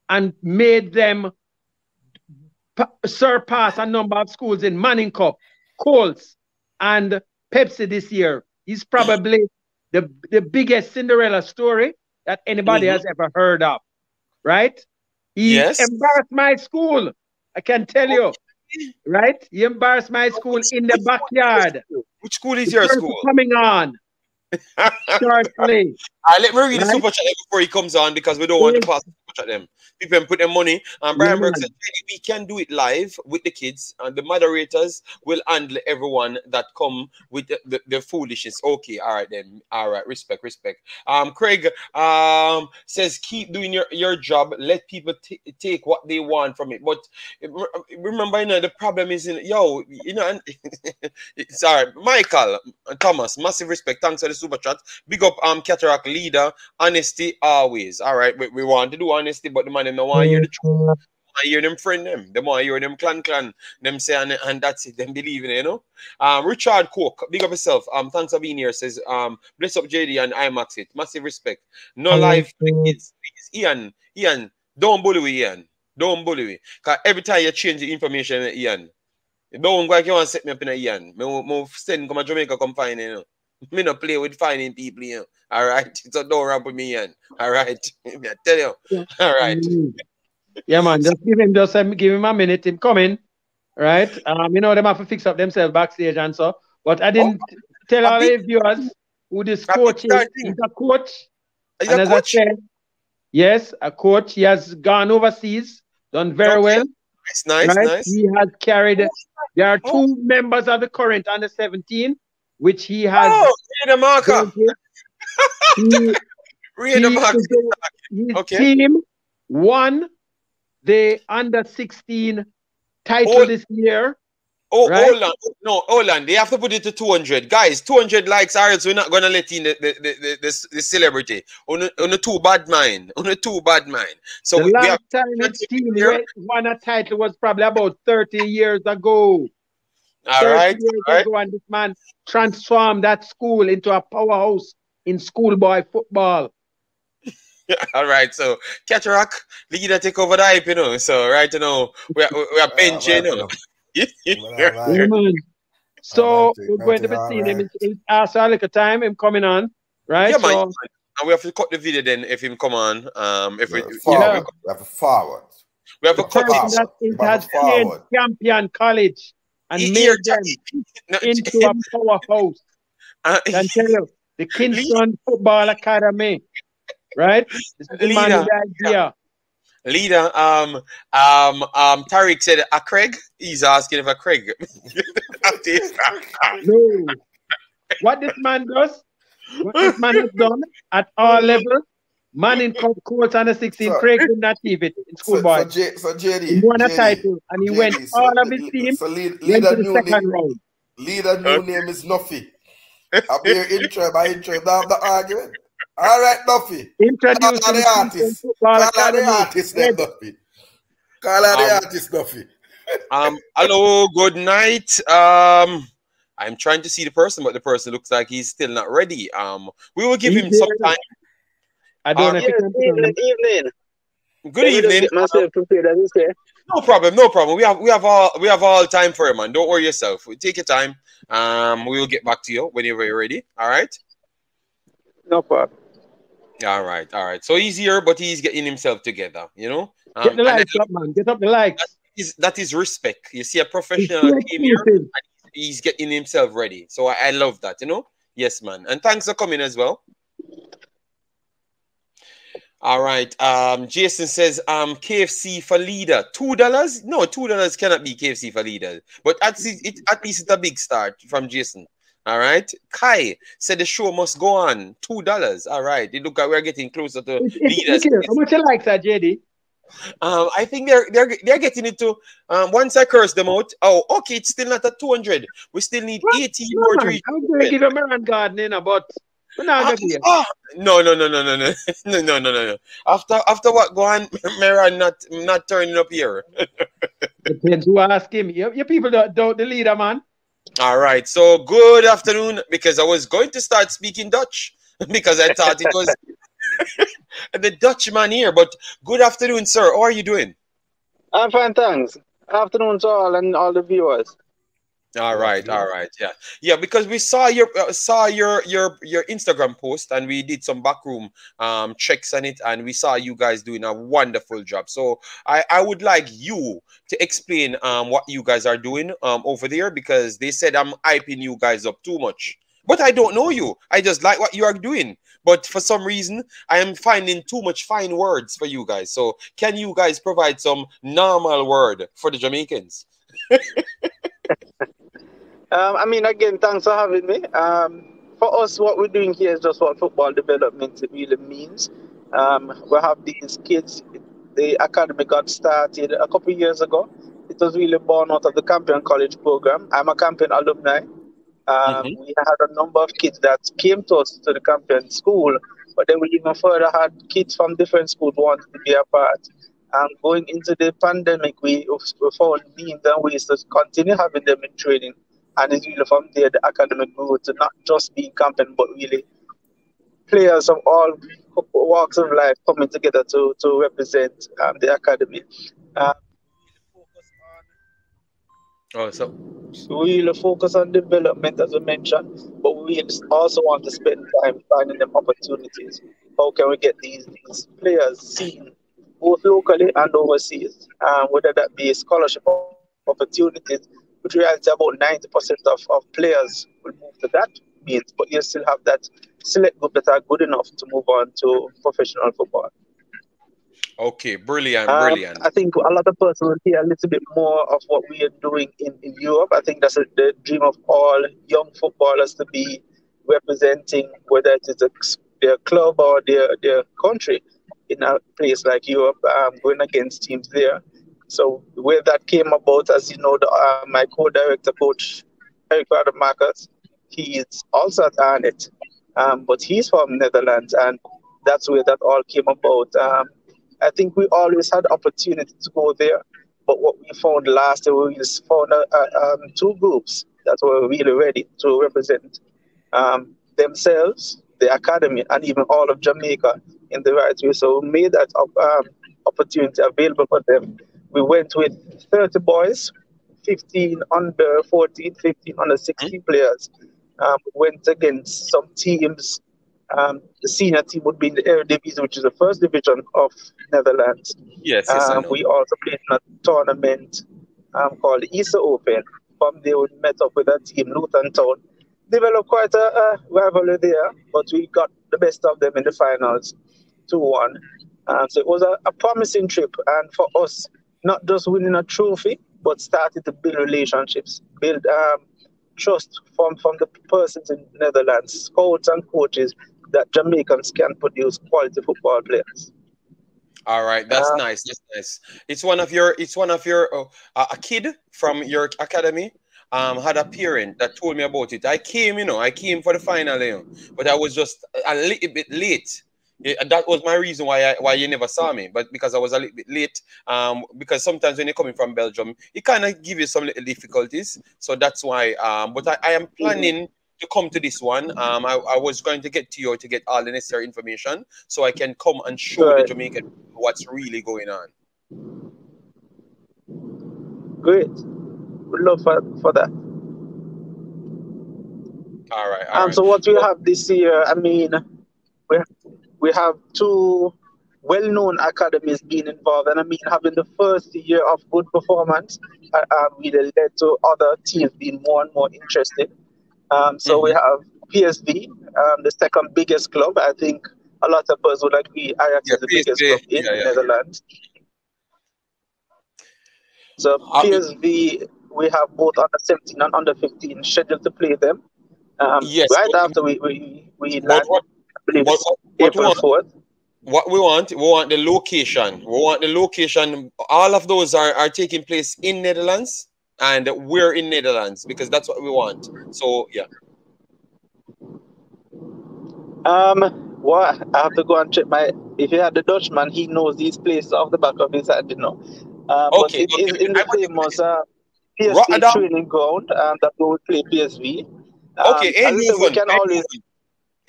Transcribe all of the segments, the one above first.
and made them surpass a number of schools in Manning Cup, Colts, and Pepsi this year. He's probably the biggest Cinderella story that anybody has ever heard of, right? He embarrassed my school, I can tell you, right? He embarrassed my school in the backyard. Which school is your school? Coming on. Shortly. Let me read the super chat before he comes on because we don't want to pass the super chat them. People put their money. And Brian Burke said, we can do it live with the kids, and the moderators will handle everyone that come with the foolishness. Okay, all right then. All right, respect. Craig says, keep doing your job. Let people take what they want from it. But remember, you know, the problem is it's all right. Michael Thomas, massive respect. Thanks for the super chat. Big up Cataract leader. Honesty always. All right, we want to do honesty, but the man don't want to hear the truth. I hear them friend them. They want to hear them clan. Them say and that's it. Them believe in it, you know. Richard Cook, big up yourself. Thanks for being here. Says bless up JD and Imaxit. Massive respect. No life for the kids. Please. Ian, don't bully me, Ian. Don't bully me. Because every time you change the information, Ian, don't go like you want to set me up in a Ian. Me send come to Jamaica come find you know. Me not play with finding people, you know. All right. So don't ramp with me, Ian. All right. I tell you. All right. Yeah, man. Just give him a minute. Him coming. Right. You know, them have to fix up themselves backstage and so. But I didn't tell all the viewers who this coach is. He's a coach. And as I said, yes, a coach. He has gone overseas, done very well. It's nice, right? Nice. He has carried. There are two members of the current under 17, which he has. Oh, read the marker. Read the marker. His team won the under 16 title this year. Oh, right? Hold on. They have to put it to 200. Guys, 200 likes, all right, so we're not going to let in the celebrity. On a too bad mind. So the last time his team won a title was probably about 30 years ago. All right. And this man transformed that school into a powerhouse in schoolboy football. All right, so Cataract, leader take over the hype, you know. So right now we are benching, you know. So we're going to be seeing him in after a little time, him coming on, right? Yeah, man. And we have to cut the video then if him come on. We have a forward. We have a cut that it has changed Champion College and made them into a powerhouse. I can tell you, the Kingston Football Academy. Right? This is the idea. Leader, Tariq said a Craig. He's asking if a Craig. No. What this man does, what this man has done at all levels, man in courts under 16, Craig did not achieve it in schoolboy. So JD, he won a title and he went all of his team went to the second round. Leader new name is Nuffy. I'll be your intro by intro. Not the argument. All right, Nuffy. Introduce the artist. Call the artist, Nuffy. Call the artist, Nuffy. Hello, good night. I'm trying to see the person, but the person looks like he's still not ready. We will give him some time. I don't know. Evening. Good evening. No problem. We have all time for it, man. Don't worry yourself. Take your time. We will get back to you whenever you're ready. All right. No problem. All right. So he's here, but he's getting himself together, you know. Get the likes up, man. Get up the likes. That is respect. You see a professional came here and he's getting himself ready. So I love that, you know. Yes, man. And thanks for coming as well. All right. Jason says, KFC for leader. $2? No, $2 cannot be KFC for leader. But at least it's a big start from Jason. All right. Kai said the show must go on. $2. All right. It look like we're getting closer to leaders. How much you like that, JD? I think they're getting it to once I curse them out. Oh, okay, it's still not at 200. We still need 80 more to reach. I'm going to give a Maran garden but we're not going to No. After what go on, Maran not turning up here. Depends who ask him. Your people don't doubt the leader, man. All right, so good afternoon, because I was going to start speaking Dutch because I thought it was the Dutchman here. But good afternoon, sir. How are you doing? I'm fine, thanks. Afternoon to all and all the viewers. All right, yeah. Because we saw your Instagram post and we did some backroom checks on it, and we saw you guys doing a wonderful job. So I would like you to explain what you guys are doing over there, because they said I'm hyping you guys up too much. But I don't know you. I just like what you are doing. But for some reason, I am finding too much fine words for you guys. So can you guys provide some normal word for the Jamaicans? Again, thanks for having me. For us, what we're doing here is just what football development really means. We have these kids. The academy got started a couple of years ago. It was really born out of the Campion College program. I'm a Campion alumni. We had a number of kids that came to us to the Campion school, but then we even further had kids from different schools wanting to be a part. Going into the pandemic, we found means and ways to continue having them in training. And it's really from there the academic grew to not just be Campion, but really players of all walks of life coming together to represent the academy. So we really focus on development, as I mentioned, but we also want to spend time finding them opportunities. How can we get these players seen both locally and overseas? Whether that be scholarship opportunities, which reality about 90% of players will move to that means, but you still have that select group that are good enough to move on to professional football. Okay, brilliant. I think a lot of persons will hear a little bit more of what we are doing in Europe. I think that's the dream of all young footballers, to be representing, whether it is their club or their country, in a place like Europe, going against teams there. So where that came about, as you know, my co-director, Coach Eric Marcus, he is also at Arnett, but he's from Netherlands, and that's where that all came about. I think we always had the opportunity to go there, but what we found last year, we just found two groups that were really ready to represent themselves, the academy, and even all of Jamaica in the right way. So we made that opportunity available for them. We went with 30 boys, 15 under 14, 15 under 16 players. We went against some teams. The senior team would be in the Eredivisie, which is the first division of Netherlands. Yes, I know. We also played in a tournament called the Easter Open. From there, we met up with a team, Luton Town. Developed quite a rivalry there, but we got the best of them in the finals, 2-1. So it was a promising trip, and for us, not just winning a trophy, but started to build relationships, build trust from the persons in Netherlands, scouts and coaches, that Jamaicans can produce quality football players. All right, that's nice. That's nice. It's one of your a kid from your academy had a parent that told me about it. I came for the final, but I was just a little bit late. That was my reason why you never saw me, but because I was a little bit late. Because sometimes when you're coming from Belgium, it kind of gives you some little difficulties. So that's why. But I am planning to come to this one. I was going to get to you to get all the necessary information so I can come and show the Jamaican what's really going on. Great. Would love for that. All right. So what we have this year, we have two well-known academies being involved, and having the first year of good performance really led to other teams being more and more interested. So we have PSV, the second biggest club. I think a lot of us would agree Ajax is the biggest club in the Netherlands. So PSV, we have both under 17 and under 15 scheduled to play them. Right after we land, I believe April 4th. What we want the location. We want the location. All of those are taking place in Netherlands, and we're in Netherlands because that's what we want. So yeah. Well, I have to go and check if you had the Dutchman, he knows these places off the back of his head, But it is in the famous PSV training ground, that we will play PSV.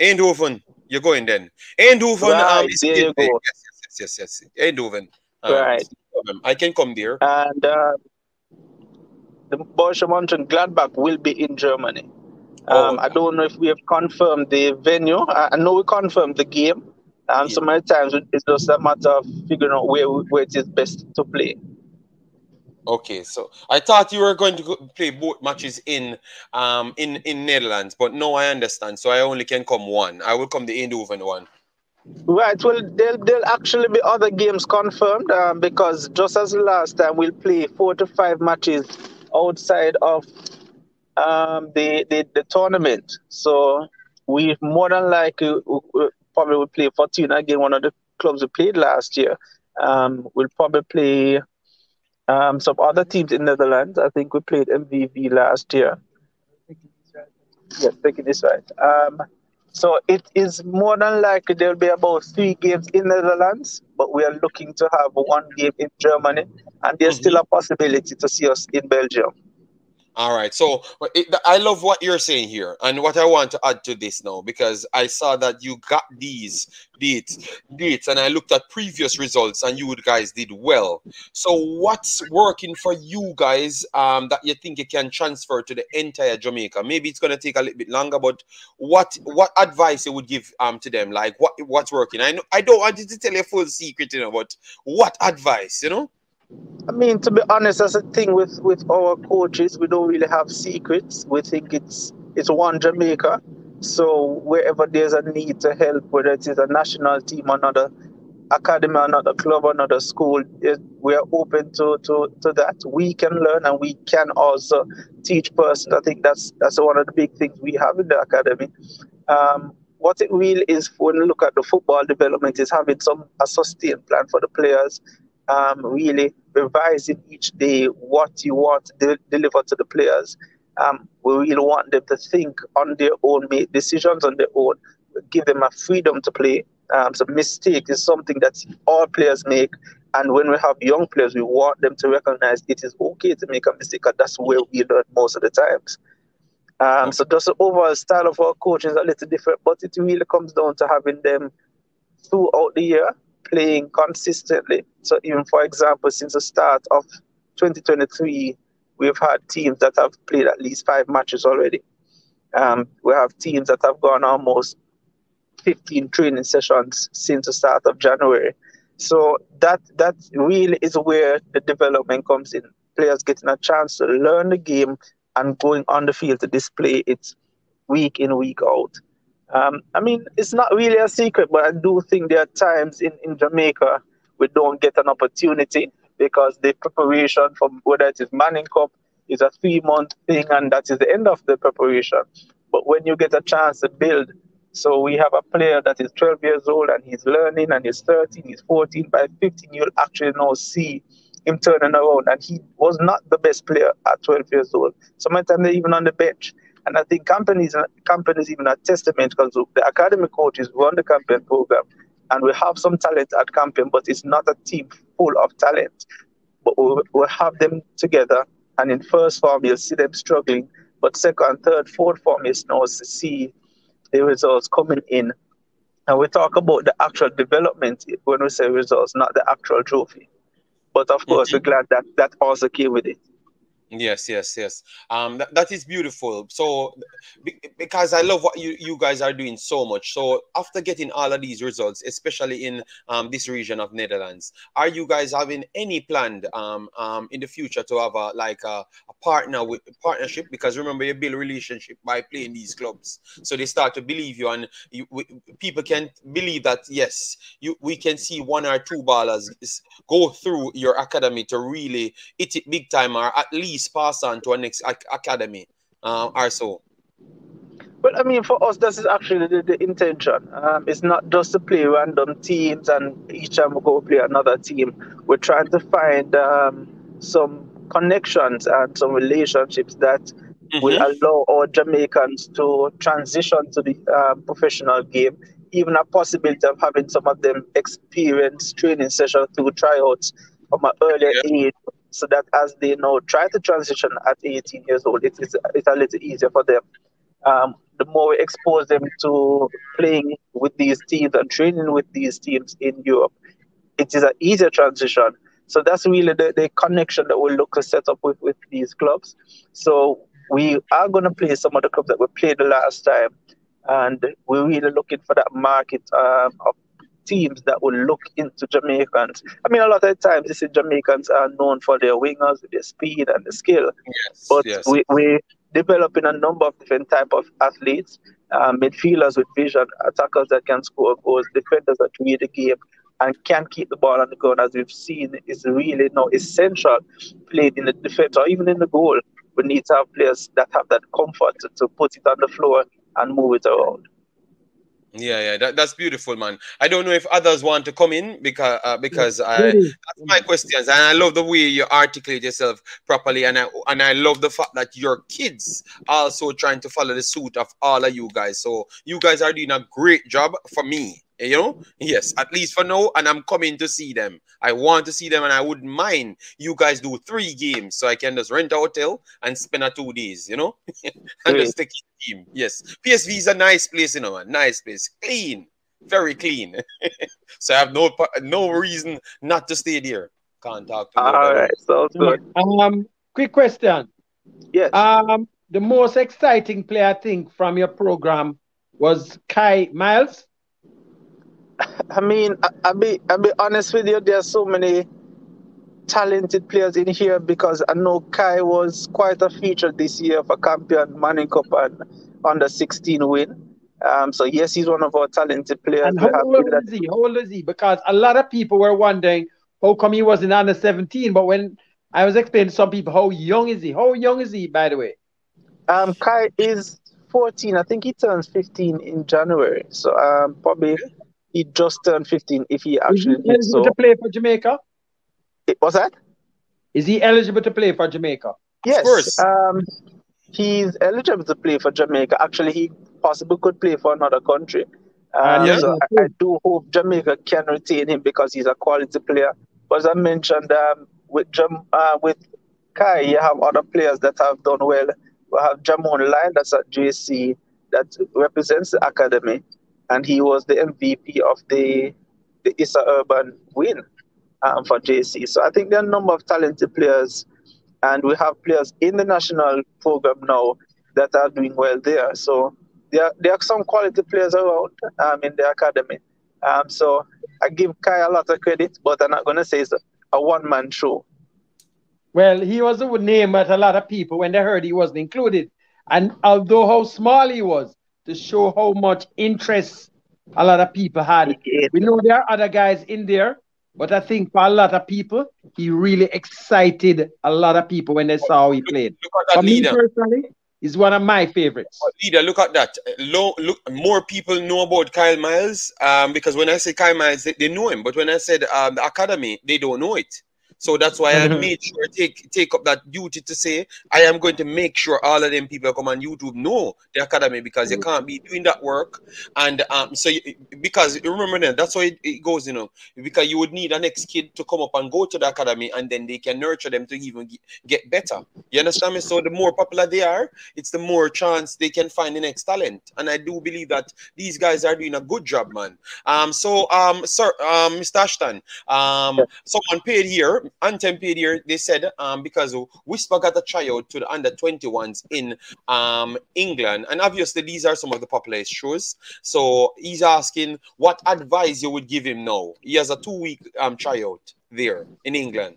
Eindhoven. You're going then. Eindhoven Right, is there in you play. go. Yes. Eindhoven. Right. I can come there. And the Borussia Mönchengladbach will be in Germany. Oh, I don't know if we have confirmed the venue. I know we confirmed the game. yeah. So many times it's just a matter of figuring out where it is best to play. Okay, so I thought you were going to play both matches in Netherlands, but no, I understand. So I only can come one. I will come the Eindhoven one. Right. Well, there'll actually be other games confirmed because just as last time, we'll play 4 to 5 matches outside of the tournament. So we more than likely probably will play Fortuna again, one of the clubs we played last year. We'll probably play some other teams in Netherlands. I think we played MVV last year. Yes, thinking is right. So it is more than likely there'll be about 3 games in Netherlands, but we are looking to have 1 game in Germany, and there's still a possibility to see us in Belgium. All right. So I love what you're saying here, and what I want to add to this now, because I saw that you got these dates, and I looked at previous results, and you guys did well. So what's working for you guys that you think you can transfer to the entire Jamaica? Maybe it's gonna take a little bit longer, but what advice you would give to them? Like what's working? I know I don't want you to tell you a full secret, but what advice, I mean, to be honest, that's the thing with our coaches. We don't really have secrets. We think it's one Jamaica. So wherever there's a need to help, whether it is a national team, another academy, another club, another school, we are open to that. We can learn and we can also teach persons. I think that's one of the big things we have in the academy. What it really is, when you look at the football development, is having a sustained plan for the players. Really revising each day what you want to deliver to the players. We really want them to think on their own, make decisions on their own, give them a freedom to play. So mistake is something that all players make. And when we have young players, we want them to recognize it is okay to make a mistake, because that's where we learn most of the times. So just the overall style of our coaching is a little different, but it really comes down to having them throughout the year playing consistently. So even, for example, since the start of 2023, we've had teams that have played at least 5 matches already. We have teams that have gone almost 15 training sessions since the start of January. So that really is where the development comes in. Players getting a chance to learn the game and going on the field to display it week in, week out. I mean, it's not really a secret, but I do think there are times in Jamaica we don't get an opportunity because the preparation from whether it is Manning Cup is a 3-month thing, and that is the end of the preparation. But when you get a chance to build, so we have a player that is 12 years old and he's learning, and he's 13, he's 14, by 15 you'll actually now see him turning around, and he was not the best player at 12 years old. Sometimes they're even on the bench. And I think companies even a testament, because the academy coaches run the campaign program, and we have some talent at campaign, but it's not a team full of talent. But we'll have them together, and in first form you'll see them struggling, but second, third, fourth form you now see the results coming in. And we talk about the actual development when we say results, not the actual trophy. But of course, we're glad that also came with it. Yes. That is beautiful. So, because I love what you guys are doing so much. So, after getting all of these results, especially in this region of Netherlands, are you guys having any planned in the future to have a partnership? Because remember, you build a relationship by playing these clubs, so they start to believe you, and people can believe that yes, we can see 1 or 2 ballers go through your academy to really hit it big time, or at least pass on to our next academy or so. Well, I mean, for us, this is actually the intention. It's not just to play random teams and each time we go play another team. We're trying to find some connections and some relationships that will allow our Jamaicans to transition to the professional game. Even a possibility of having some of them experience training sessions through tryouts from an earlier age, so that as they try to transition at 18 years old, it's a little easier for them. the more we expose them to playing with these teams and training with these teams in Europe, it is an easier transition. So that's really the connection that we'll look to set up with these clubs. So we are going to play some of the clubs that we played the last time, and we're really looking for that market of teams that will look into Jamaicans. I mean, a lot of times, these Jamaicans are known for their wingers, their speed and the skill. Yes, But yes. we're developing a number of different type of athletes, midfielders with vision, attackers that can score goals, defenders that read the game and can keep the ball on the ground, as we've seen, is really now essential played in the defense or even in the goal. We need to have players that have that comfort to put it on the floor and move it around. Yeah, that's beautiful, man. I don't know if others want to come in because that's my questions, and I love the way you articulate yourself properly, and I love the fact that your kids also trying to follow the suit of all of you guys. So you guys are doing a great job for me. You know, yes, at least for now, and I'm coming to see them. I want to see them, and I wouldn't mind you guys do 3 games so I can just rent a hotel and spend 2 days, you know, and just take the team. Yes, PSV is a nice place, you know, a nice place, clean, very clean. So I have no reason not to stay there. Can't talk to nobody. All right, sounds good. Quick question. Yes. The most exciting player, I think, from your program was Myles. I mean, I'll be honest with you, there are so many talented players in here because I know Kai was quite a feature this year for Champion Manning Cup and under 16 win. So yes, he's one of our talented players. And how old is he? How old is he? Because a lot of people were wondering how come he wasn't under 17. But when I was explaining to some people, how young is he? How young is he, by the way? Kai is 14. I think he turns 15 in January. So probably he just turned 15 if he actually did so. Eligible to play for Jamaica? What's that? Is he eligible to play for Jamaica? Yes. Of course. He's eligible to play for Jamaica. Actually, he possibly could play for another country. So I do hope Jamaica can retain him because he's a quality player. But as I mentioned, with Kai, you have other players that have done well. We have Jamon Line, that's at JC, that represents the academy. And he was the MVP of the Issa Urban win for JC. So I think there are a number of talented players. And we have players in the national program now that are doing well there. So there are some quality players around in the academy. So I give Kai a lot of credit, but I'm not going to say it's a one-man show. Well, he was a name that a lot of people, when they heard he wasn't included. And although how small he was, to show how much interest a lot of people had. We know there are other guys in there, but I think for a lot of people, he really excited a lot of people when they saw how he played. For me personally, he's one of my favorites. Leader, look at that. Look, more people know about Kyle Myles because when I say Kyle Myles, they know him. But when I said the academy, they don't know it. So that's why I made sure take up that duty to say I am going to make sure all of them people come on YouTube know the academy because you can't be doing that work. And because remember then that's how it goes, you know, because you would need a next kid to come up and go to the academy and then they can nurture them to even get better. You understand me? So the more popular they are, it's the more chance they can find the next talent. And I do believe that these guys are doing a good job, man. Sir, Mr. Ashton, someone paid here. Anthem paid here, they said, because Whisper got a tryout to the under-21s in England. And obviously, these are some of the popular shows. So he's asking what advice you would give him now. He has a 2-week tryout there in England.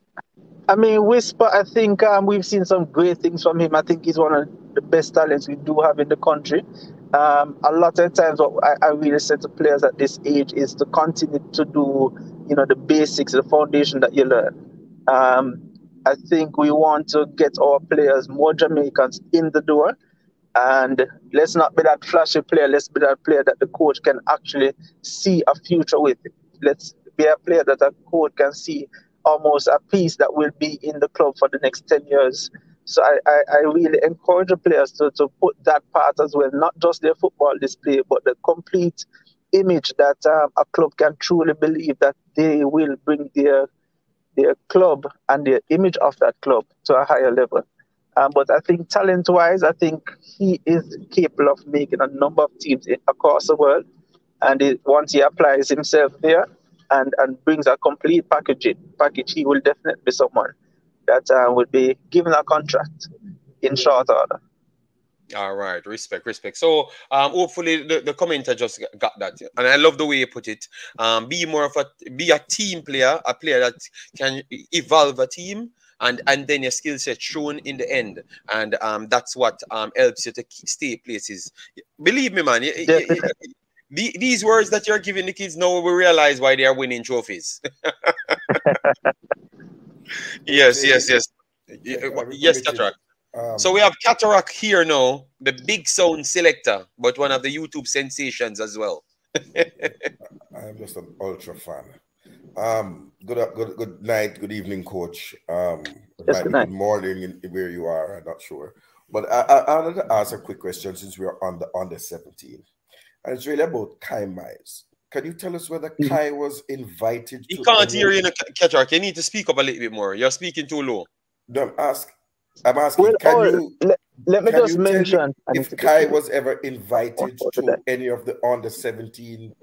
I mean, Whisper, I think we've seen some great things from him. I think he's one of the best talents we do have in the country. A lot of times what I really say to players at this age is to continue to do, you know, the basics, the foundation that you learn. I think we want to get our players, more Jamaicans, in the door. And let's not be that flashy player. Let's be that player that the coach can actually see a future with. Let's be a player that a coach can see almost a piece that will be in the club for the next 10 years. So I really encourage the players to put that part as well, not just their football display, but the complete image that a club can truly believe that they will bring their club and the image of that club to a higher level. But I think talent-wise, I think he is capable of making a number of teams across the world. And once he applies himself there and brings a complete package, he will definitely be someone that would be given a contract in short order. All right, respect. So, hopefully the commenter just got that, and I love the way you put it. Be a team player, a player that can evolve a team, and then your skill set shown in the end, and that's what helps you to stay places. Believe me, man. These words that you're giving the kids now, we realize why they are winning trophies. Yes, Cataract. So we have Cataract here now, the big sound selector, but one of the YouTube sensations as well. I'm just an ultra fan. Good night, good evening, coach. Good morning where you are, I'm not sure. But I wanted to ask a quick question since we're on the under 17. And it's really about Kai Myles. Can you tell us whether Kai was invited to... He can't hear you, Cataract. You need to speak up a little bit more. You're speaking too low. No, I'm asking, let me just mention if Kai was ever invited to any of the under 17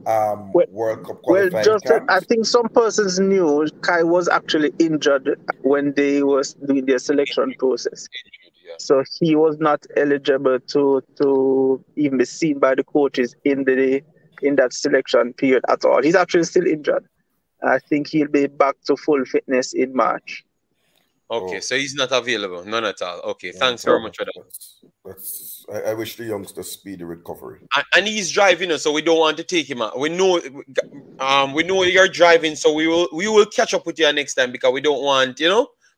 World Cup qualifying camps? I think some persons knew Kai was actually injured when they was doing their selection process. So he was not eligible to even be seen by the coaches in that selection period at all. He's actually still injured. I think he'll be back to full fitness in March. Okay, so he's not available, none at all. Okay, thanks very much for that. I wish the youngster speedy recovery. And he's driving, so we don't want to take him out. We know you're driving, so we will catch up with you next time because we don't want, we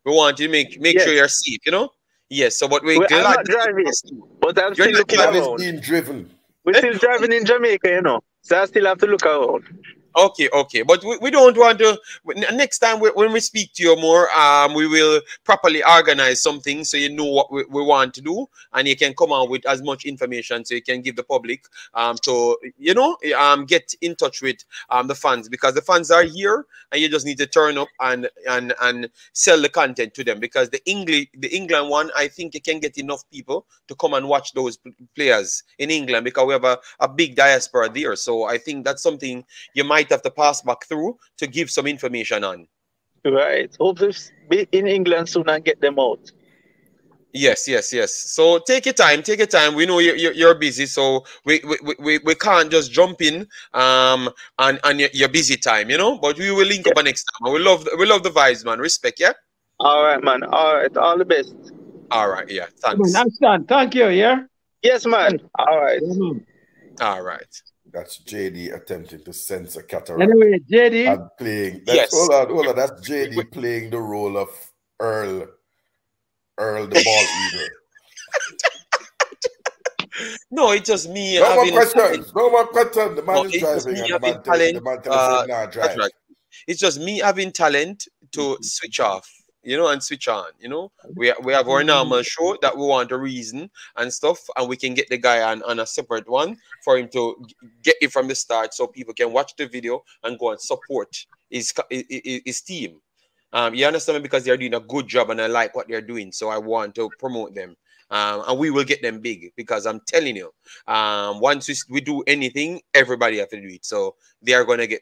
want to make sure you're safe, Yes, so but I'm not driving, but I'm still looking around. Being driven. We're still driving in Jamaica, so I still have to look around. Okay, but we don't want to. Next time when we speak to you more, we will properly organize something so you know what we want to do, and you can come out with as much information so you can give the public get in touch with the fans, because the fans are here and you just need to turn up and sell the content to them, because the England one, I think you can get enough people to come and watch those players in England because we have a big diaspora there. So I think that's something you might have to pass back through to give some information on. Right. Hope to be in England soon and get them out. Yes. So take your time. We know you're busy, so we can't just jump in on your busy time, But we will link up next time. We love the vibes, man. Respect, yeah. All right, man. All right. All the best. All right. Yeah. Thanks. Thank you. Yeah. Yes, man. All right. All right. That's JD attempting to censor Cataract. Anyway, JD. And playing. Hold on. That's JD playing the role of Earl the ball eater. No, it's just me. No more questions. The man is driving. It's just me having talent to switch off, and switch on. We have our normal show that we want to reason and stuff, and we can get the guy on a separate one for him to get it from the start, so people can watch the video and go and support his team. You understand me? Because they're doing a good job and I like what they're doing, so I want to promote them. And we will get them big, because I'm telling you, once we do anything, everybody have to do it. So they are going to get